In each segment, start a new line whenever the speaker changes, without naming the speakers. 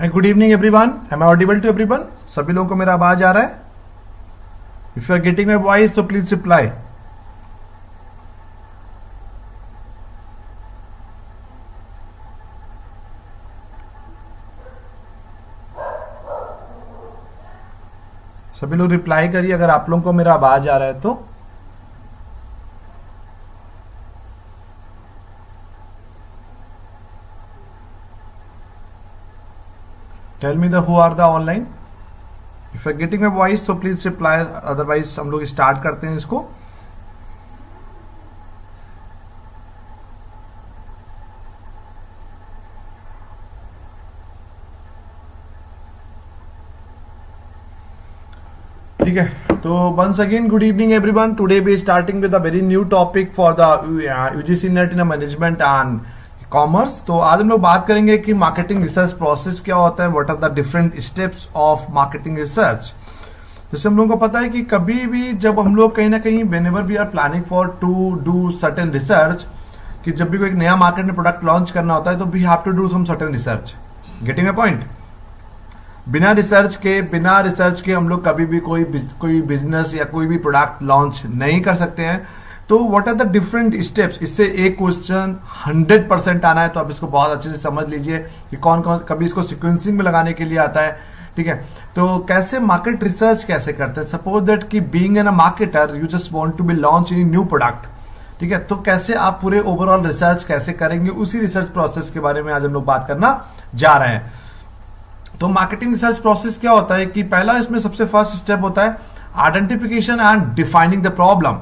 Hi, good evening everyone. Am I audible to everyone? सभी लोगों को मेरा आवाज आ रहा है? If you are getting my voice तो प्लीज रिप्लाई। सभी लोग रिप्लाई करिए अगर आप लोगों को मेरा आवाज आ रहा है तो। Tell me the who are the online. If you are getting my voice तो प्लीज रिप्लाई, अदरवाइज हम लोग स्टार्ट करते हैं इसको। ठीक है, तो once again good evening everyone. Today we starting with a very new topic for the UGC NET in management and commerce. तो आज हम लोग बात करेंगे कि मार्केटिंग रिसर्च प्रोसेस क्या होता है, what are the different steps of marketing research. जैसे हम लोगों को पता है कि कभी भी जब हम लोग कहीं ना कहीं whenever we are planning for to do certain research, कि जब भी कोई एक नया मार्केट में प्रोडक्ट लॉन्च करना होता है तो we have to do some certain research. Getting a point? बिना रिसर्च के हम लोग कभी भी कोई बिजनेस या कोई भी प्रोडक्ट लॉन्च नहीं कर सकते हैं। तो what are the different steps, इससे एक क्वेश्चन 100% आना है, तो आप इसको बहुत अच्छे से समझ लीजिए कि कौन कौन कभी इसको सीक्वेंसिंग में लगाने के लिए आता है। ठीक है, तो कैसे मार्केट रिसर्च कैसे करते हैं। सपोज दैट कि being an a marketer you just want to be launch in new product. ठीक है, तो कैसे आप पूरे ओवरऑल रिसर्च कैसे करेंगे, उसी रिसर्च प्रोसेस के बारे में आज हम लोग बात करना जा रहे हैं। तो मार्केटिंग रिसर्च प्रोसेस क्या होता है कि पहला इसमें सबसे फर्स्ट स्टेप होता है identification and defining the problem.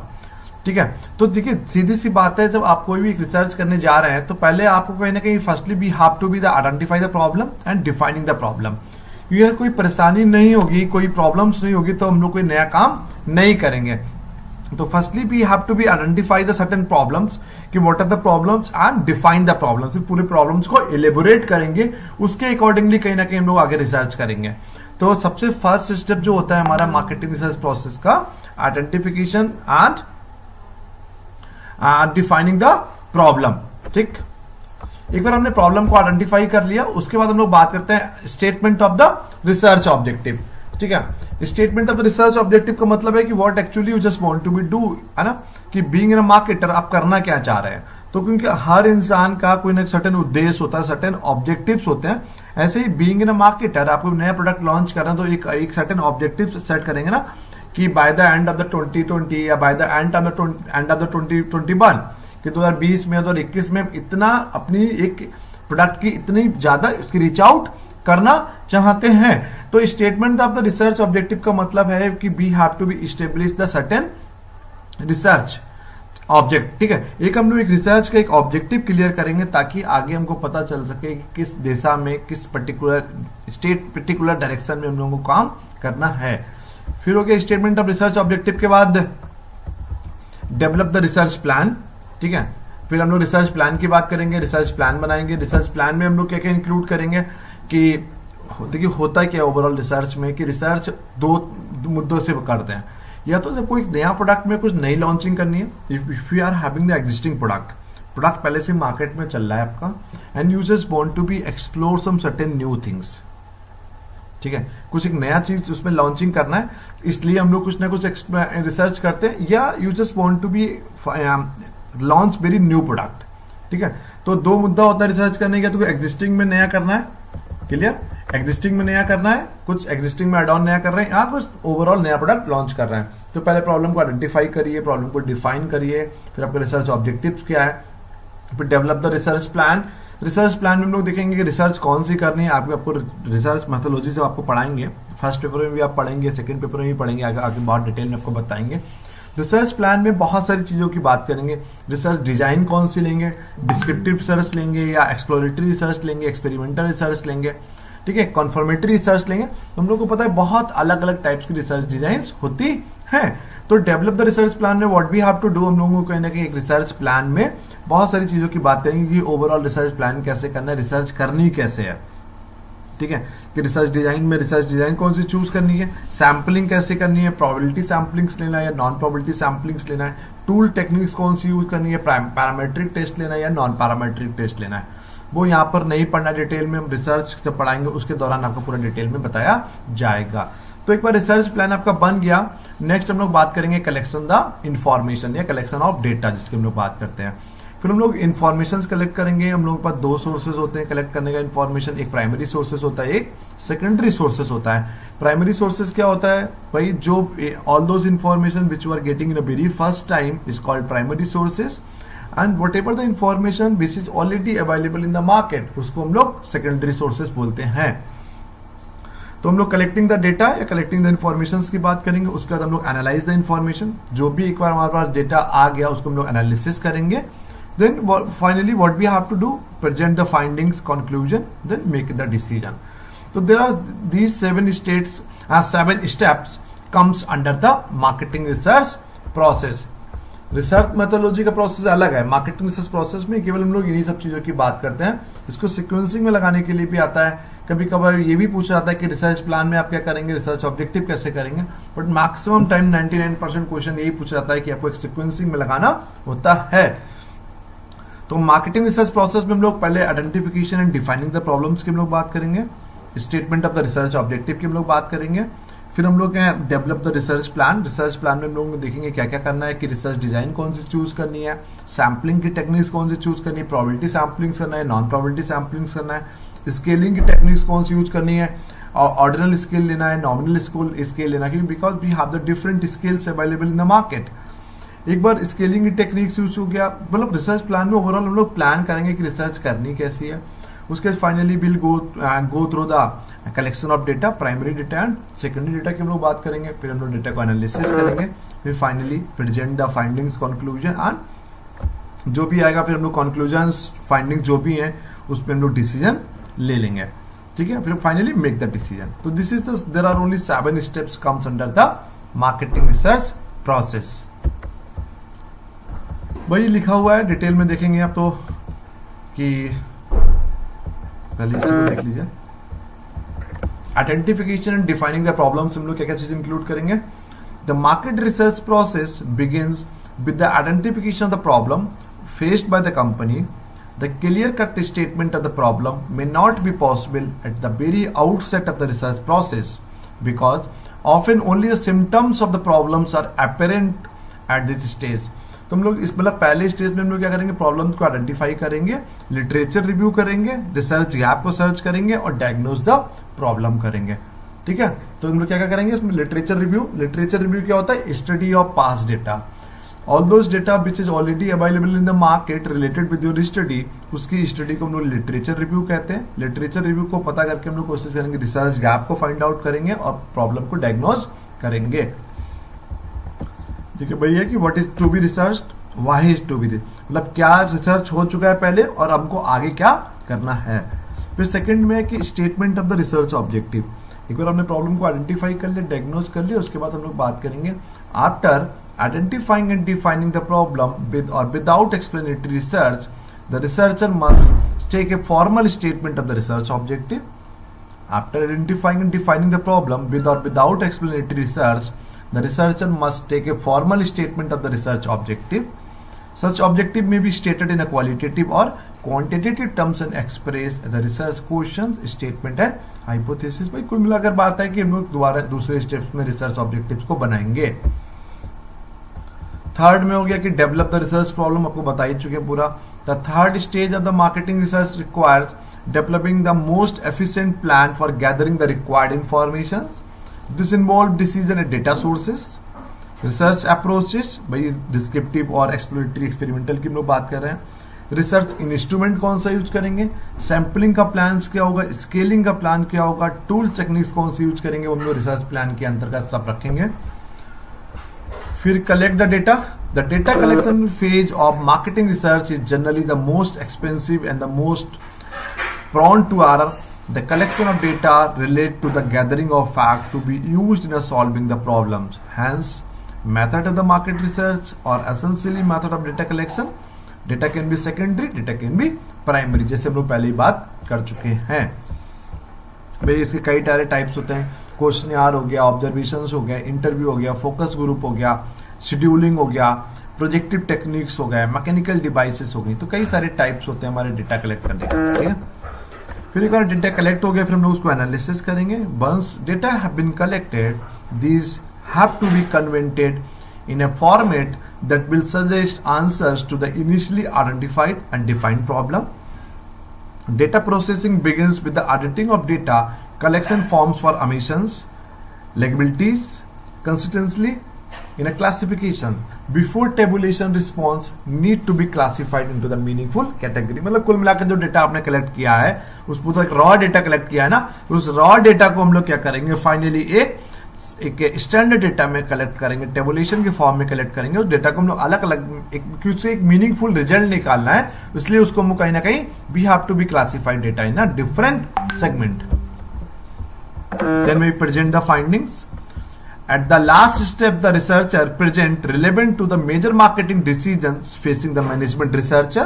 ठीक है, तो देखिए सीधी सी बात है, जब आप कोई भी रिसर्च करने जा रहे हैं तो पहले आपको कहीं ना कहीं firstly we have to be the identify the problem and defining the problem. ये कोई परेशानी नहीं होगी, कोई प्रॉब्लम्स नहीं होगी तो हम लोग कोई नया काम नहीं करेंगे। तो firstly we have to be identify the certain problems कि what are the problems and define the problems. पूरे प्रॉब्लम्स को एलेबोरेट करेंगे, उसके अकॉर्डिंगली कहीं ना कहीं हम लोग आगे रिसर्च करेंगे। तो सबसे फर्स्ट स्टेप जो होता है हमारा मार्केटिंग रिसर्च प्रोसेस का, identification and defining the problem. ठीक, एक बार हमने प्रॉब्लम को आइडेंटिफाई कर लिया, उसके बाद हम लोग बात करते हैं statement of the research objective. ठीक है, statement of the research objective का मतलब है कि what actually you just want to be do, है ना, कि बीइंग एन मार्केटर आप करना क्या चाह रहे हैं। तो क्योंकि हर इंसान का कोई ना सर्टेन उद्देश्य होता है, सर्टेन ऑब्जेक्टिव्स होते हैं, ऐसे ही बीइंग एन मार्केटर आप कोई नया प्रोडक्ट लॉन्च कर रहे हैं तो एक सर्टेन ऑब्जेक्टिव सेट करेंगे ना, कि by the end of the 2020 या by the end of the 2021 कि 2020 में 2021 में इतना अपनी एक प्रोडक्ट की इतनी ज्यादा इसकी रीच आउट करना चाहते हैं। तो statement of the research objective का मतलब है कि we have to be establish the certain research object. ठीक है, एक हम लोग एक रिसर्च का एक ऑब्जेक्टिव क्लियर करेंगे ताकि आगे हमको पता चल सके कि किस दिशा में, किस पर्टिकुलर डायरेक्शन में हम लोगों को काम करना है। फिर हो गया स्टेटमेंट ऑफ रिसर्च ऑब्जेक्टिव के बाद डेवलप द रिसर्च प्लान। ठीक है, फिर हम लोग रिसर्च प्लान की बात करेंगे, रिसर्च प्लान बनाएंगे। रिसर्च प्लान में हम लोग क्या क्या इंक्लूड करेंगे कि देखिए होता है क्या ओवरऑल रिसर्च में कि रिसर्च दो मुद्दों से करते हैं। या तो जब कोई नया प्रोडक्ट में कुछ नई लॉन्चिंग करनी है, if you are having the existing product पहले से मार्केट में चल रहा है आपका, and you just want to be explore some certain new things. ठीक है, कुछ एक नया चीज उसमें लॉन्चिंग करना है, इसलिए हम लोग कुछ ना कुछ रिसर्च करते हैं, या you just want to be launch very new product. ठीक है, तो दो मुद्दा होता है रिसर्च करने का, तो एग्जिस्टिंग में नया करना है, क्लियर, एग्जिस्टिंग में नया करना है, कुछ एग्जिस्टिंग में एड ऑन नया कर रहे हैं, या कुछ ओवरऑल नया प्रोडक्ट लॉन्च कर रहे हैं। तो पहले प्रॉब्लम को आइडेंटिफाई करिए, प्रॉब्लम को डिफाइन करिए, फिर आपका रिसर्च ऑब्जेक्टिव्स क्या है, फिर develop the research plan. Research plan में हम लोग देखेंगे कि रिसर्च कौन सी करनी है। आपको रिसर्च मेथोलॉजी से आपको पढ़ाएंगे, फर्स्ट पेपर में भी आप पढ़ेंगे, सेकंड पेपर में भी पढ़ेंगे, आगे बहुत डिटेल में आपको बताएंगे। रिसर्च प्लान में बहुत सारी चीजों की बात करेंगे। रिसर्च डिजाइन कौन सी लेंगे, डिस्क्रिप्टिव रिसर्च लेंगे या एक्सप्लोरेटरी रिसर्च लेंगे, एक्सपेरिमेंटल रिसर्च लेंगे, ठीक है, कन्फर्मेटरी रिसर्च लेंगे। तो हम लोग को पता है बहुत अलग अलग टाइप्स की रिसर्च डिजाइन होती है। तो डेवलप द रिसर्च प्लान में what we have to do, हम लोगों को कहीं ना कहीं एक रिसर्च प्लान में बहुत सारी चीजों की बात करेंगे कि ओवरऑल रिसर्च प्लान कैसे करना है, रिसर्च करनी कैसे है। ठीक है, कि रिसर्च डिजाइन कौन सी चूज करनी है, सैम्पलिंग कैसे करनी है, प्रोबेबिलिटी सैम्पलिंग्स लेना है या नॉन प्रोबेबिलिटी सैम्पलिंग्स लेना है, टूल टेक्निक्स कौन सी यूज करनी है, पैरामेट्रिक टेस्ट लेना है या नॉन पैरामेट्रिक टेस्ट लेना है। वो यहाँ पर नहीं पढ़ना डिटेल में, हम रिसर्च जब पढ़ाएंगे उसके दौरान आपको पूरा डिटेल में बताया जाएगा। तो एक बार रिसर्च प्लान आपका बन गया, नेक्स्ट हम लोग बात करेंगे कलेक्शन द इंफॉर्मेशन या कलेक्शन ऑफ डेटा, जिसकी हम लोग बात करते हैं। फिर हम लोग इन्फॉर्मेशन कलेक्ट करेंगे। हम लोग के पास दो सोर्सेज होते हैं कलेक्ट करने का इन्फॉर्मेशन, एक प्राइमरी सोर्सेज होता है, एक सेकेंडरी सोर्सेज होता है। प्राइमरी सोर्सेज क्या होता है भाई, जो all those information which you are getting in the very first time is called primary sources, and whatever the information which is already available in the market उसको हम लोग सेकेंडरी सोर्सेज बोलते हैं। तो हम लोग कलेक्टिंग द डेटा या collecting the information की बात करेंगे। उसके बाद हम लोग एनालाइज द इन्फॉर्मेशन, जो भी एक बार हमारे पास डेटा आ गया उसको हम लोग एनालिसिस करेंगे। Then finally what we have to do, present the findings, conclusion, then make the decision. So there are these 7 steps comes under the marketing research process. Research methodology का प्रोसेस अलग है, marketing research process में केवल हम लोग इन्हीं सब चीजों की बात करते हैं। इसको सीक्वेंसिंग में लगाने के लिए भी आता है, कभी कभार ये भी पूछा जाता है कि रिसर्च प्लान में आप क्या करेंगे, रिसर्च ऑब्जेक्टिव कैसे करेंगे, बट मैक्सिमम टाइम 99% क्वेश्चन यही पूछा जाता है कि आपको एक सीक्वेंसिंग में लगाना होता है। तो मार्केटिंग रिसर्च प्रोसेस में हम लोग पहले identification and defining the problems की हम लोग बात करेंगे, statement of the research objective की हम लोग बात करेंगे, फिर हम लोग develop the research plan. Research plan में हम लोग देखेंगे क्या क्या करना है, कि रिसर्च डिजाइन कौन सी चूज करनी है, सैम्पलिंग की टेक्निक्स कौन सी चूज करनी है, प्रोबेबिलिटी सैम्पलिंग करना है, नॉन प्रोबेबिलिटी सैम्पलिंग करना है, स्केलिंग की टेक्निक्स कौन सी यूज करनी है, ऑर्डिनल स्केल लेना है, नॉमिनल स्केल लेना है, because we have the different scales available in the market. एक बार स्केलिंग की टेक्निक्स यूज हो गया, मतलब रिसर्च प्लान में ओवरऑल हम लोग प्लान करेंगे कि रिसर्च करनी कैसी है। उसके finally will go through the collection of data, primary data and secondary data की हम लोग बात करेंगे, फिर हम लोग डेटा को एनालिसिस करेंगे, फिर finally present the findings, conclusion and जो भी आएगा फिर हम लोग कंक्लूजन्स, फाइंडिंग जो भी है उसमें हम लोग डिसीजन ले लेंगे, ठीक है, फिर फाइनली मेक द डिसीजन। तो this is the there are only 7 steps comes under the marketing research process. वही लिखा हुआ है, डिटेल में देखेंगे आप तो कि पहले इसको देख लीजिए। Identification and defining the problems हम लोग क्या क्या चीज इंक्लूड करेंगे। The market research process begins with the identification of the problem faced by the company. The clear cut statement of the problem may not be possible at the very outset of the research process because often only the symptoms of the problems are apparent at this stage. तो हम लोग इस मतलब पहले stage में हम लोग क्या करेंगे, प्रॉब्लम को आइडेंटिफाई करेंगे, लिटरेचर रिव्यू करेंगे, रिसर्च गैप को सर्च करेंगे और डायग्नोज द प्रॉब्लम करेंगे, ठीक है। तो हम लोग क्या क्या करेंगे इसमें, लिटरेचर रिव्यू क्या होता है, study of past data, all those data which is already available in the market related with your study, उसकी स्टडी को हम लोग लिटरेचर रिव्यू कहते हैं। लिटरेचर रिव्यू को पता करके हम लोग कोशिश करेंगे रिसर्च गैप को फाइंड आउट करेंगे और प्रॉब्लम को डायग्नोज करेंगे, ठीक है भैया, कि what is to be research, why is to be, मतलब क्या रिसर्च हो चुका है पहले और हमको आगे क्या करना है। फिर सेकंड में है कि statement of the research objective. एक बार हमने प्रॉब्लम को आइडेंटिफाई कर लिया, डायग्नोज कर लिया, उसके बाद हम लोग बात करेंगे after identifying and defining the problem with और without explanatory research the researcher must take a formal statement of the research objective. After identifying and defining the problem with और without explanatory research the researcher must take a formal statement of the research objective. Such objective may be stated in a qualitative or quantitative terms and express the research questions, statement and hypothesis। भाई कुल मिलाकर बात है कि हम लोग दोबारा दूसरे स्टेप्स में रिसर्च ऑब्जेक्टिव्स को बनाएंगे। थर्ड में हो गया कि डेवलप द रिसर्च प्रॉब्लम, आपको बता ही चुके पूरा। The third stage of the marketing research requires developing the most efficient plan for gathering the required information. This involve decision and data sources, research approaches, भाई descriptive और exploratory experimental की हम लोग बात कर रहे हैं। रिसर्च इंस्ट्रूमेंट कौन सा यूज करेंगे, सैम्पलिंग का प्लान क्या होगा, स्केलिंग का प्लान क्या होगा, टूल टेक्निक्स कौन सी यूज करेंगे, वो हम लोग रिसर्च प्लान के अंतर्गत सब रखेंगे। फिर collect the data. The data collection phase of marketing research is generally the most expensive and the most prone to error. The collection of data relate to the gathering of fact to be used in solving the problems. Hence, method of the market research or essentially method of data collection. Data can be secondary, data can be primary. जैसे हम लोग पहले ही बात कर चुके हैं। भाई इसके कई सारे टाइप्स होते हैं, क्वेश्चनर हो गया, ऑब्जर्वेशंस हो गया, इंटरव्यू हो गया, फोकस ग्रुप हो गया, शेड्यूलिंग हो गया, प्रोजेक्टिव टेक्निक्स हो गए, मैकेनिकल डिवाइसेस हो गई, तो कई सारे टाइप्स होते हैं हमारे डेटा कलेक्ट करने के, ठीक है। फिर एक बार डेटा कलेक्ट हो गया, फिर हम लोग उसको एनालिसिस करेंगे। Once data have been collected, these have to be converted in a format that will suggest answers to the initially identified and defined problem. Data processing begins with the editing of data collection forms for omissions, legabilities, consistency in a classification. Before tabulation, response need to be classified into the meaningful category. मतलब कुल मिलाकर जो data आपने collect किया है, उसको तो एक रॉ डेटा कलेक्ट किया है ना, उस रॉ डेटा को हम लोग क्या करेंगे, फाइनली एक स्टैंडर्ड डेटा में कलेक्ट करेंगे, टेबुलेशन के फॉर्म में कलेक्ट करेंगे। उस डेटा को हम लोग अलग अलग एक मीनिंगफुल रिजल्ट निकालना है, इसलिए उसको हम कहीं ना कहीं we have to be classified data in a different segment. Then we present the findings. At the last step, the researcher present relevant to the major marketing decisions facing the management. Researcher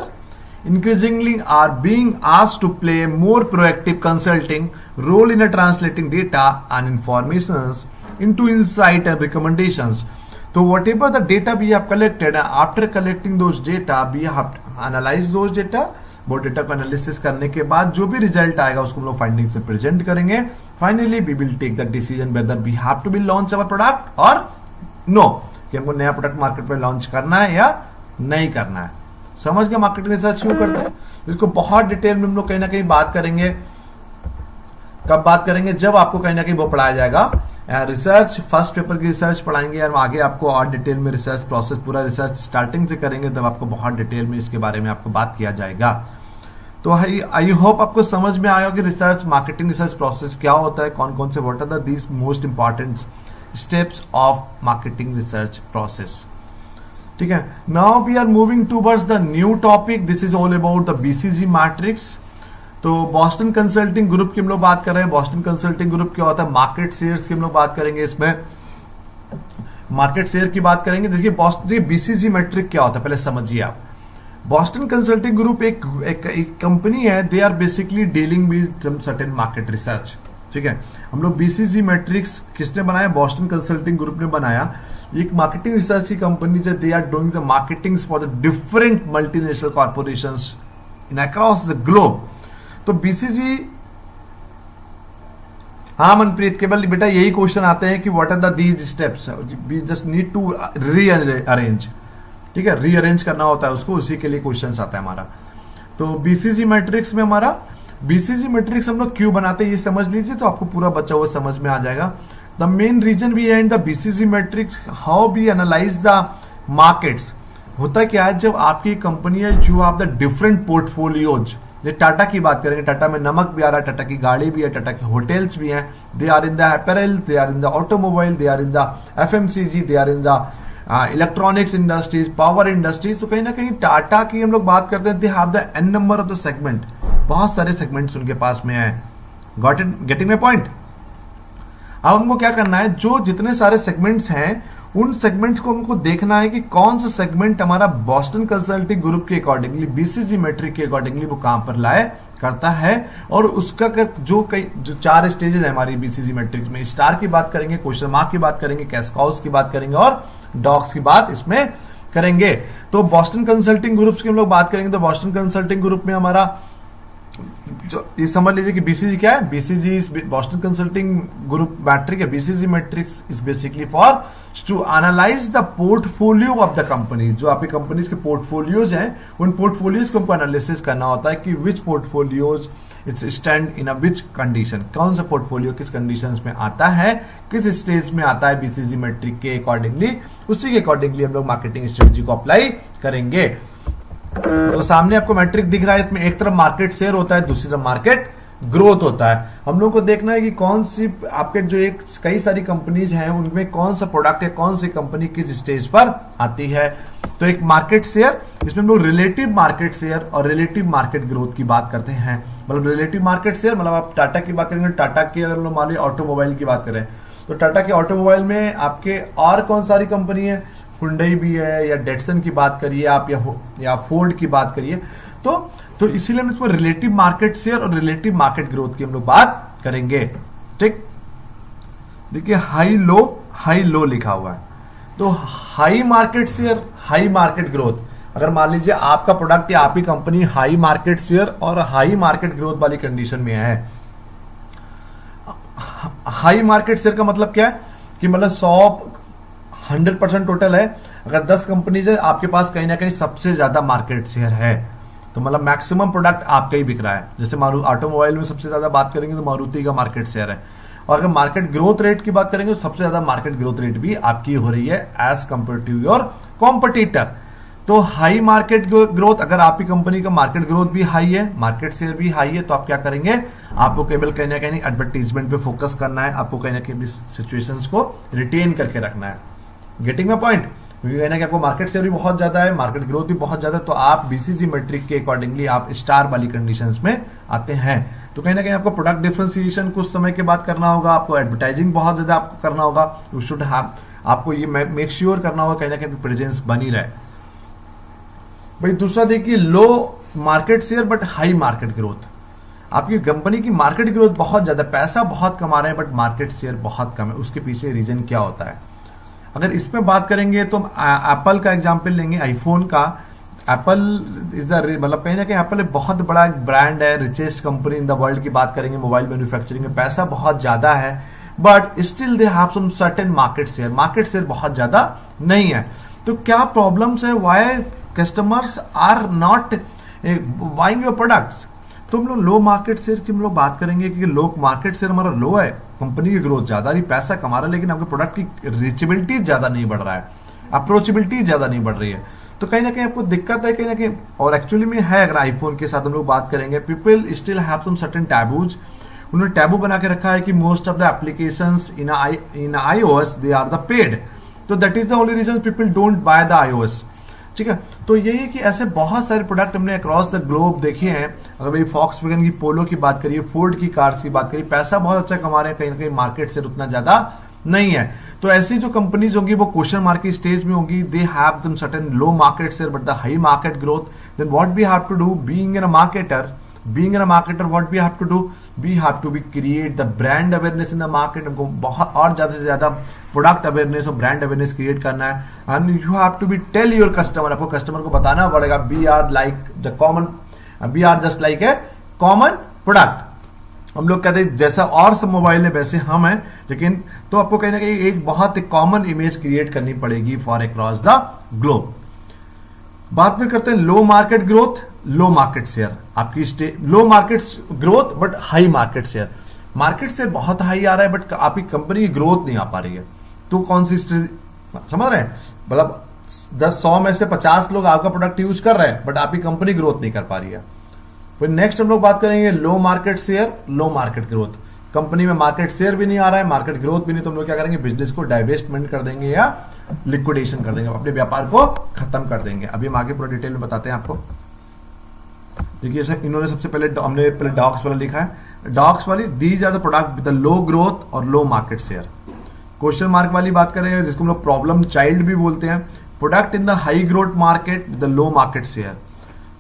increasingly are being asked to play a more proactive consulting role in translating data and informations into insight and recommendations. So whatever the data we have collected, after collecting those data, we have to analyze those data. वो data को analysis करने के बाद जो भी result आएगा उसको हम लोग फाइंडिंग से प्रेजेंट करेंगे। Finally we will take the decision whether we have to be launch our product और नो, कि हमको नया प्रोडक्ट मार्केट में लॉन्च करना है या नहीं करना है। समझ के मार्केटिंग रिसर्च क्यों करते हैं, इसको बहुत डिटेल में हम लोग कहीं ना कहीं बात करेंगे। कब बात करेंगे, जब आपको कहीं ना कहीं वो पढ़ाया जाएगा रिसर्च, फर्स्ट पेपर की रिसर्च पढ़ाएंगे और आगे आपको और डिटेल में रिसर्च प्रोसेस, पूरा रिसर्च स्टार्टिंग से करेंगे, तब आपको बहुत डिटेल में इसके बारे में आपको बात किया जाएगा। तो आई होप आपको समझ में आया कि रिसर्च, मार्केटिंग रिसर्च प्रोसेस क्या होता है, कौन कौन से what are the these most important steps of marketing research process. ठीक है, now we are moving towards the new topic, this is all about the BCG matrix. तो बॉस्टन कंसल्टिंग ग्रुप की हम लोग बात कर रहे हैं। बॉस्टन कंसल्टिंग ग्रुप क्या होता है, मार्केट शेयर्स की हम लोग बात करेंगे। इसमें मार्केट शेयर की बात करेंगे। देखिए बॉस्टन बीसीजी मैट्रिक क्या होता है पहले समझिए आप। बॉस्टन कंसल्टिंग ग्रुप एक कंपनी है, they are basically dealing with some certain market research. ठीक है, हम लोग बीसीजी मैट्रिक्स किसने बनाया, बॉस्टन कंसल्टिंग ग्रुप ने बनाया। एक मार्केटिंग रिसर्च की कंपनी है, they are doing the marketing for the different multinational corporations in across the globe. तो बीसीजी, हाँ मनप्रीत, केवल बेटा यही क्वेश्चन आते हैं कि what are the these steps, we just need to rearrange. ठीक है, रीअरेंज करना होता है उसको, उसी के लिए क्वेश्चन आता है हमारा। तो बीसीजी मैट्रिक्स में हमारा बीसीजी मैट्रिक्स हम लोग क्यों बनाते हैं ये समझ लीजिए, तो आपको पूरा बचा हुआ समझ में आ जाएगा। The main reason behind the BCG matrix, how we analyse the markets. होता क्या है, जब आपकी कंपनी है जो आप द डिफरेंट पोर्टफोलियोज, ये टाटा की बात करेंगे, टाटा में नमक भी आ रहा है, टाटा की गाड़ी भी है, टाटा के होटल्स भी हैं, they are in the apparel, they are in the automobile, they are in the FMCG, they are in the electronics industries, power industries. तो कहीं ना कहीं टाटा की हम लोग बात करते हैं, they have the an number of the segment, बहुत सारे सेगमेंट्स उनके पास में है। Got it, getting my point. अब हमको क्या करना है, जो जितने सारे सेगमेंट्स हैं उन सेगमेंट्स को हमको देखना है कि कौन सा सेगमेंट हमारा बॉस्टन कंसल्टिंग ग्रुप के अकॉर्डिंगली, बीसीजी मैट्रिक के अकॉर्डिंगली वो कहां पर लाए करता है। और उसका जो चार स्टेजेस है हमारी बीसीजी मैट्रिक्स में, स्टार की बात करेंगे, क्वेश्चन मार्क की बात करेंगे, कैस्काउस की बात करेंगे और डॉग्स की बात इसमें करेंगे। तो बॉस्टन कंसल्टिंग ग्रुप की हम लोग बात करेंगे, तो बॉस्टन कंसल्टिंग ग्रुप में हमारा जो ये समझ लीजिए कि बीसीजी क्या है, BCG is Boston consulting group matrix है। BCG matrix is basically for to analyse the portfolio of the company. जो आपकी कंपनीज के पोर्टफोलियोज हैं, उन पोर्टफोलियोज को हमको एनालिसिस करना होता है कि which portfolios it's stand in a which condition, कौन सा पोर्टफोलियो किस कंडीशंस में आता है, किस स्टेज में आता है बीसीजी मैट्रिक के अकॉर्डिंगली, उसी के अकॉर्डिंगली हम लोग मार्केटिंग स्ट्रेटजी को अप्लाई करेंगे। तो सामने आपको मैट्रिक दिख रहा है, इसमें एक तरफ मार्केट शेयर होता है, दूसरी तरफ मार्केट ग्रोथ होता है। हम लोग को देखना है कि कौन सी आपके जो एक कई सारी कंपनीज हैं उनमें कौन सा प्रोडक्ट है, कौन सी कंपनी किस स्टेज पर आती है। तो एक मार्केट शेयर, इसमें हम लोग रिलेटिव मार्केट शेयर और रिलेटिव मार्केट ग्रोथ की बात करते हैं। मतलब रिलेटिव मार्केट शेयर मतलब आप टाटा की बात करेंगे, टाटा की अगर हम मान लीजिए ऑटोमोबाइल की बात करें तो टाटा के ऑटोमोबाइल में आपके और कौन सारी कंपनी है, हुंडई भी है, या डेटसन की बात करिए आप, या फोर्ड की बात करिए। तो इसीलिए हम इसमें रिलेटिव मार्केट शेयर और रिलेटिव मार्केट ग्रोथ की हम लोग बात करेंगे। ठीक, देखिए हाई लो लिखा हुआ है, तो high market share, high market growth, अगर मान लीजिए आपका प्रोडक्ट या आपकी कंपनी हाई मार्केट शेयर और हाई मार्केट ग्रोथ वाली कंडीशन में है। हाई मार्केट शेयर का मतलब क्या है कि मतलब 100% टोटल है, अगर 10 कंपनीज है आपके पास कहीं ना कहीं सबसे ज्यादा मार्केट शेयर है, तो मतलब मैक्सिमम प्रोडक्ट आपका ही बिक रहा है। जैसे ऑटोमोबाइल में सबसे ज्यादा बात करेंगे तो मारुति का मार्केट शेयर है, और अगर मार्केट ग्रोथ रेट की बात करेंगे तो सबसे ज्यादा मार्केट ग्रोथ रेट भी आपकी हो रही है as compare to your competitor. तो हाई मार्केट ग्रोथ, अगर आपकी कंपनी का मार्केट ग्रोथ भी हाई है, मार्केट शेयर भी हाई है, तो आप क्या करेंगे, आपको केवल कहीं ना कहीं एडवर्टीजमेंट पे फोकस करना है, आपको कहीं ना कहीं सिचुएशंस को रिटेन करके रखना है। Getting my point? क्योंकि कहना कि आपको मार्केट शेयर भी बहुत ज्यादा है, मार्केट ग्रोथ भी बहुत ज्यादा है, तो आप बीसीजी मैट्रिक के अकॉर्डिंगली आप स्टार वाली कंडीशंस में आते हैं। तो कहीं ना कहीं आपको प्रोडक्ट डिफरेंशिएशन कुछ समय के बाद करना होगा, आपको एडवर्टाइजिंग बहुत ज्यादा आपको करना होगा, यू शुड हैव, आपको ये मेक श्योर करना होगा कहीं ना कहीं प्रेजेंस बनी रहे। भाई दूसरा देखिए, low market share but high market growth. आपकी कंपनी की मार्केट ग्रोथ बहुत ज्यादा, पैसा बहुत कमा रहे हैं बट मार्केट शेयर बहुत कम है, उसके पीछे रीजन क्या होता है? अगर इसमें बात करेंगे तो एप्पल का एग्जांपल लेंगे, आईफोन का। एप्पल इज मतलब कहीं ना कहीं एप्पल एक बहुत बड़ा ब्रांड है, richest company in the world की बात करेंगे मोबाइल मैन्युफैक्चरिंग में, पैसा बहुत ज्यादा है, but still they have some certain market share बहुत ज्यादा नहीं है। तो क्या प्रॉब्लम्स है, why customers are not buying your products? तो हम लोग लो मार्केट शेयर की हम लोग बात करेंगे कि लो मार्केट शेयर हमारा लो है, कंपनी की ग्रोथ ज्यादा रही, पैसा कमा रहा है, लेकिन आपके प्रोडक्ट की रीचेबिलिटी ज्यादा नहीं बढ़ रहा है, अप्रोचेबिलिटी ज्यादा नहीं बढ़ रही है, तो कहीं ना कहीं आपको दिक्कत है कहीं ना कहीं। और एक्चुअली में है, अगर आईफोन के साथ हम लोग बात करेंगे, people still have some certain taboos, उन्होंने टैबू बना के रखा है कि most of the applications in iOS they are the paid, तो that is the only reason people don't buy the iOS। ठीक है, तो यही है कि ऐसे बहुत सारे प्रोडक्ट हमने अक्रॉस द ग्लोब देखे हैं। अगर भाई फॉक्सवैगन की पोलो की बात करिए, फोर्ड की कार्स की बात करिए, पैसा बहुत अच्छा कमा रहे हैं, कहीं ना कहीं मार्केट से उतना ज्यादा नहीं है। तो ऐसी जो कंपनीज होंगी वो क्वेश्चन मार्क की स्टेज में होंगी, they have some certain low market share but the high market growth. Then what we have to do, being an a marketer what we have to do, we have to be create the brand awareness in the market. हमको बहुत और ज्यादा से ज्यादा product awareness और brand awareness create करना है, and you have to be tell your customer, आपको कस्टमर को बताना पड़ेगा we are like the common, we are just like a common product. हम लोग कहते हैं जैसा और सब मोबाइल है वैसे हम हैं, लेकिन तो आपको कहीं ना कहीं एक बहुत कॉमन इमेज क्रिएट करनी पड़ेगी फॉर अक्रॉस द ग्लोब। बात में करते हैं low market growth, low market share. आपकी low market growth but high market share, market share बहुत हाई आ रहा है बट आपकी कंपनी की ग्रोथ नहीं आ पा रही है, तो कौन सी समझ रहे हैं? मतलब 100 में से 50 लोग आपका प्रोडक्ट यूज कर रहे हैं बट आपकी कंपनी ग्रोथ नहीं कर पा रही है। फिर नेक्स्ट हम लोग बात करेंगे लो मार्केट शेयर, लो मार्केट ग्रोथ। कंपनी में मार्केट शेयर भी नहीं आ रहा है, मार्केट ग्रोथ भी नहीं, तो हम लोग क्या करेंगे, बिजनेस को डाइवेस्टमेंट कर देंगे या लिक्विडेशन कर देंगे, अपने व्यापार को खत्म कर देंगे। अभी हम आगे पूरा डिटेल में बताते हैं आपको। देखिए सर, इन्होंने सबसे पहले हमने पहले डॉक्स वाला लिखा है, डॉक्स वाली these are the product with the low growth और low market share. Question mark वाली बात करें जिसको हम लोग प्रॉब्लम चाइल्ड भी बोलते हैं, product in the high growth market with the low market share.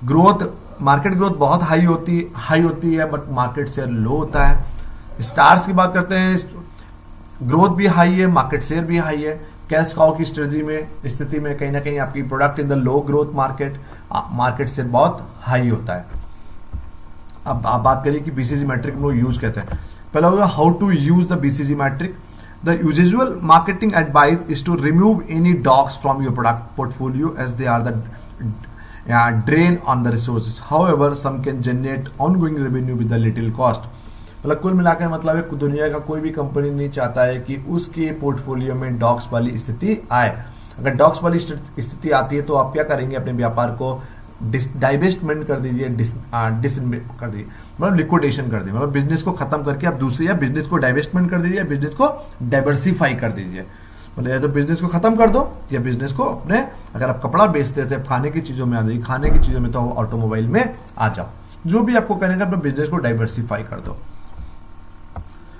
Growth, market growth बहुत हाई होती है बट मार्केट शेयर लो होता है। स्टार्स की बात करते हैं, ग्रोथ भी हाई है, मार्केट शेयर भी हाई है। कैश काउ की स्ट्रेटजी में स्थिति में कहीं ना कहीं आपकी product in the low growth market, market share बहुत हाई होता है। अब आप बात करिए कि बीसीजी मैट्रिक हम लोग यूज कहते हैं। पहला होगा how to use the BCG matrix. The usual marketing advice is to remove any dogs from your product portfolio as they are the drain on the resources. However, some can generate ongoing revenue with a little cost. मतलब कुल मिलाकर मतलब है दुनिया का कोई भी company नहीं चाहता है कि उसके पोर्टफोलियो में डॉक्स वाली स्थिति आए। अगर डॉक्स वाली स्थिति आती है तो आप क्या करेंगे, अपने व्यापार को डाइवेस्टमेंट कर दीजिए, कर दीजिए, मतलब लिक्विडेशन कर दीजिए, मतलब बिजनेस को खत्म करके आप दूसरे या बिजनेस को डाइवेस्टमेंट कर दीजिए, बिजनेस को डाइवर्सिफाई कर दीजिए। मतलब या तो बिजनेस को खत्म कर दो या बिजनेस को अपने, अगर आप कपड़ा बेचते थे खाने की चीजों में आ जाइए, खाने की चीजों में तो ऑटोमोबाइल में आ जाओ, जो भी आपको करने का अपने बिजनेस को डाइवर्सिफाई कर दो।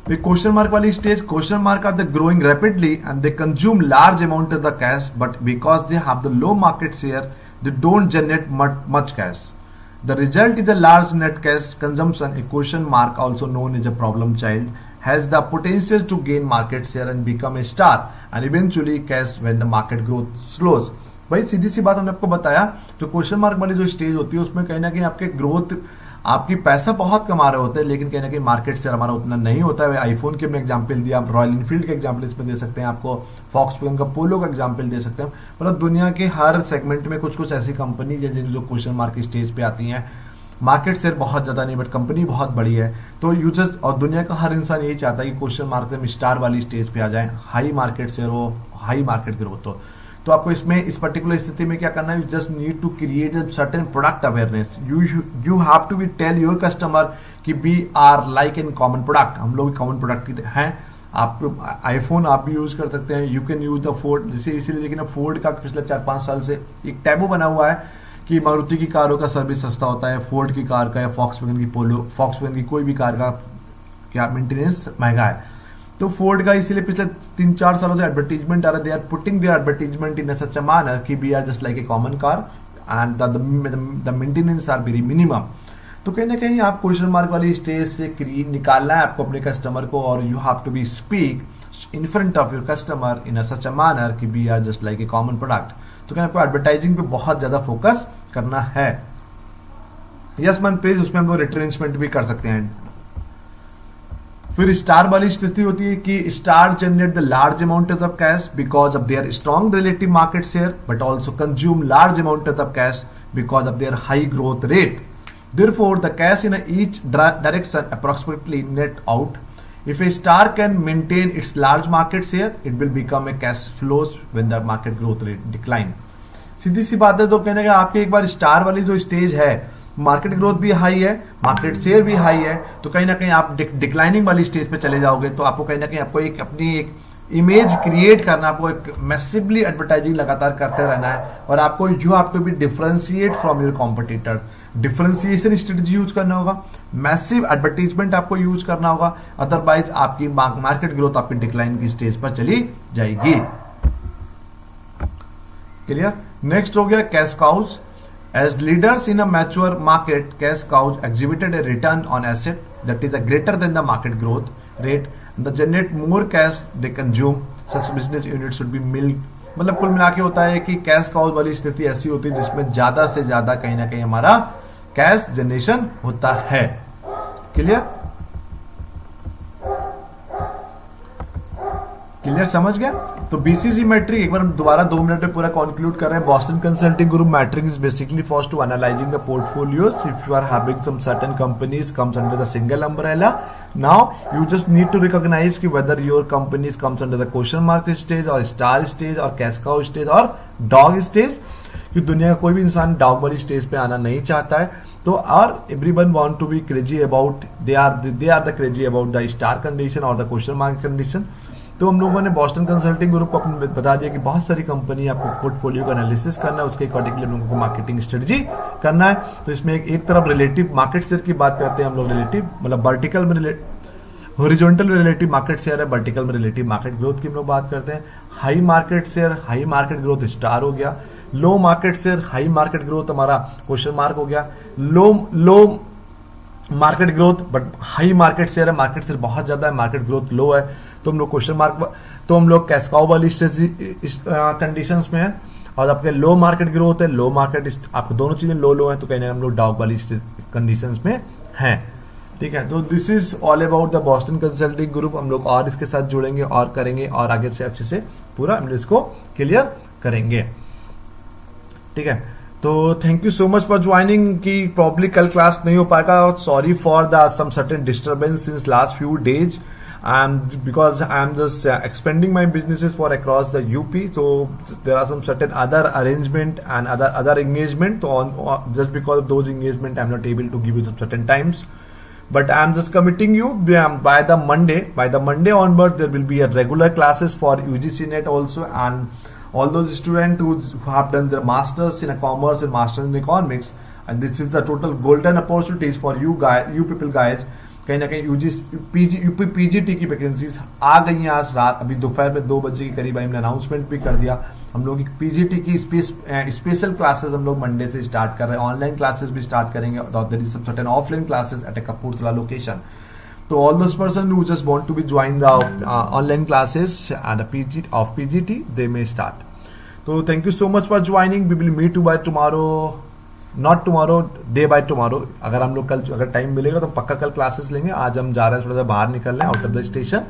क्वेश्चन मार्क वाली stage, question mark are the growing rapidly and they consume large amount of the cash but because they have the low market share they don't generate much cash. The result is a large net cash consumption, a question mark also known as a problem child, has the potential to gain market share and become a star and eventually cash when the market growth slows। भाई सीधी सी बात हमने आपको बताया, तो question mark वाली जो stage होती है उसमें कहीं ना कहीं आपके ग्रोथ, आपकी पैसा बहुत कमा रहे होते हैं, लेकिन कहीं ना कहीं मार्केट शेयर हमारा उतना नहीं होता है। आईफोन के हमने एग्जांपल दिया, आप रॉयल इनफील्ड के एग्जांपल इसमें दे सकते हैं, आपको फॉक्सवैगन का पोलो का एग्जांपल दे सकते हैं। मतलब दुनिया के हर सेगमेंट में कुछ कुछ ऐसी कंपनी है जिन जो क्वेश्चन मार्क स्टेज पे आती हैं। मार्केट शेयर बहुत ज्यादा नहीं, बट कंपनी बहुत बड़ी है, तो यूजर्स और दुनिया का हर इंसान यही चाहता है कि क्वेश्चन मार्क में स्टार वाली स्टेज पे आ जाए, हाई मार्केट शेयर हो, हाई मार्केट ग्रोथ हो। तो आपको इसमें इस पर्टिकुलर स्थिति में क्या करना है, you just need to create a certain product awareness. You have to be tell your customer कि we are like in common product, हम लोग कॉमन प्रोडक्ट हैं। आप आईफोन आप भी यूज कर सकते हैं, you can use the Ford, जैसे इसीलिए देखिए ना फोर्ड का पिछले 4-5 साल से एक टैबू बना हुआ है कि मारुति की कारों का सर्विस सस्ता होता है, फोर्ड की कार का या फॉक्सवैगन की पोलो, फॉक्सवैगन की कोई भी कार का क्या मेंटेनेंस महंगा है। तो फोर्ड का इसीलिए पिछले 3-4 सालों से एडवर्टीजमेंट आ रहा है, they are putting their advertisement in such a manner कि we are just like a common car and the maintenance are very minimum. तो कहीं ना कहीं आप क्वेश्चन मार्क वाली स्टेज से निकालना है आपको अपने कस्टमर को, और you have to be speak in front of your customer in such a manner कि we are just like a common product. तो कहीं आपको एडवर्टाइजिंग पे बहुत ज्यादा फोकस करना है। यस मन प्लीज, उसमें हम लोग रिट्रेंचमेंट भी कर सकते हैं। फिर स्टार वाली स्थिति होती है कि star generate the large amount of cash because of their strong relative market share, but also consume large amount of cash because of their high growth rate. Therefore, the cash in each direction approximately net out. If a star can maintain its large market share, it will become a cash flows when the market growth rate decline. सीधी सी बात है, तो कहने का आपके एक बार star वाली जो stage है, मार्केट ग्रोथ भी हाई है, मार्केट शेयर भी हाई है, तो कहीं ना कहीं आप डिक्लाइनिंग वाली स्टेज पे चले जाओगे, तो आपको कहीं ना कहीं आपको एक अपनी एक इमेज क्रिएट करना, आपको एक मैसिवली एडवर्टाइजिंग लगातार करते रहना है, और आपको you have to be differentiate from your competitor. Differentiation strategy use करना होगा, मैसिव एडवर्टाइजमेंट आपको यूज करना होगा, अदरवाइज आपकी मार्केट ग्रोथ आपकी डिक्लाइन की स्टेज पर चली जाएगी। क्लियर? नेक्स्ट हो गया cash cows. As leaders in a mature market, cash cows exhibited a return on asset that is greater than the market growth rate. The generate more cash they consume. Such business units should be milked. मतलब कुल मिला के होता है कि cash cause वाली स्थिति ऐसी होती है जिसमें ज्यादा से ज्यादा कहीं ना कहीं हमारा कैश जनरेशन होता है। क्लियर? क्लियर, समझ गया? तो बीसीजी मैट्रिक एक बार हम दोबारा 2 मिनट में पूरा कंक्लूड कर रहे हैं। Boston consulting group matrix is basically for to analysing the portfolios if you are having some certain companies comes under the single umbrella. Now you just need to recognise कि whether your companies comes under the question mark stage और star stage और cash cow stage और dog stage, कि दुनिया का कोई भी इंसान डॉग वाली स्टेज पे आना नहीं चाहता है। तो और everyone want to be crazy about they are the crazy about the star condition और द क्वेश्चन मार्क कंडीशन। तो हम लोगों ने बॉस्टन कंसल्टिंग ग्रुप को अपन बता दिया कि बहुत सारी कंपनी आपको पोर्टफोलियो का एनालिसिस करना है, उसके अकॉर्डिंगली हम लोगों को मार्केटिंग स्ट्रेटजी करना है। तो इसमें एक तरफ रिलेटिव मार्केट शेयर की बात करते हैं हम लोग, रिलेटिव मतलब वर्टिकल में हॉरिजॉन्टल में रिलेटिव मार्केट शेयर है, वर्टिकल में रिलेटिव मार्केट ग्रोथ की हम लोग बात करते हैं। High market share, high market growth star हो गया। Low market share, high market growth हमारा क्वेश्चन मार्क हो गया। Low market growth but high market share है, मार्केट शेयर बहुत ज्यादा है, मार्केट ग्रोथ लो है, तो हम लोग क्वेश्चन मार्क, तो हम लोग कैश काउ वाली कंडीशंस में है। और आपके लो मार्केट ग्रोथ है, लो मार्केट, आपको दोनों चीजें लो है, तो कहीं ना हम लोग डॉग वाली कंडीशंस में हैं। ठीक है, तो this is all about the Boston consulting group. हम लोग और इसके साथ जुड़ेंगे और करेंगे और आगे से अच्छे से पूरा हम इसको क्लियर करेंगे। ठीक है, तो thank you so much for joining. कि प्रॉब्ली कल क्लास नहीं हो पाएगा, sorry for the some certain disturbance since last few days, and because I am just expanding my businesses for across the UP, so there are some certain other arrangement and other engagement, so on just because of those engagement I am not able to give you some certain times, but I am just committing you by the Monday onward there will be a regular classes for UGC NET also, and all those students who have done their masters in commerce and masters in economics, and this is the total golden opportunities for you people guys। कहीं ना कहीं UP PGT की vacancies आ गई हैं आज रात, अभी दोपहर में 2 बजे के करीब हमने अनाउंसमेंट भी कर दिया। हम लोग पीजीटी की स्पेशल क्लासेस हम लोग मंडे से स्टार्ट कर रहे हैं, ऑनलाइन क्लासेस भी स्टार्ट करेंगे, there is some certain offline classes at a Kapurthala location. So all those person who just want to be join the online classes and of PGT, they may start. So thank you so much for joining. We will meet you by tomorrow, not tomorrow, day by tomorrow. अगर हम लोग कल अगर time मिलेगा तो पक्का कल classes लेंगे. आज हम जा रहे हैं थोड़ा सा बाहर निकल रहे हैं आउट ऑफ द स्टेशन.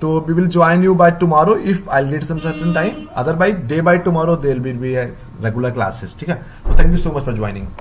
तो we will join you by tomorrow if I'll get some certain time. Otherwise day by tomorrow there will be a regular classes. ठीक है. So thank you so much for joining.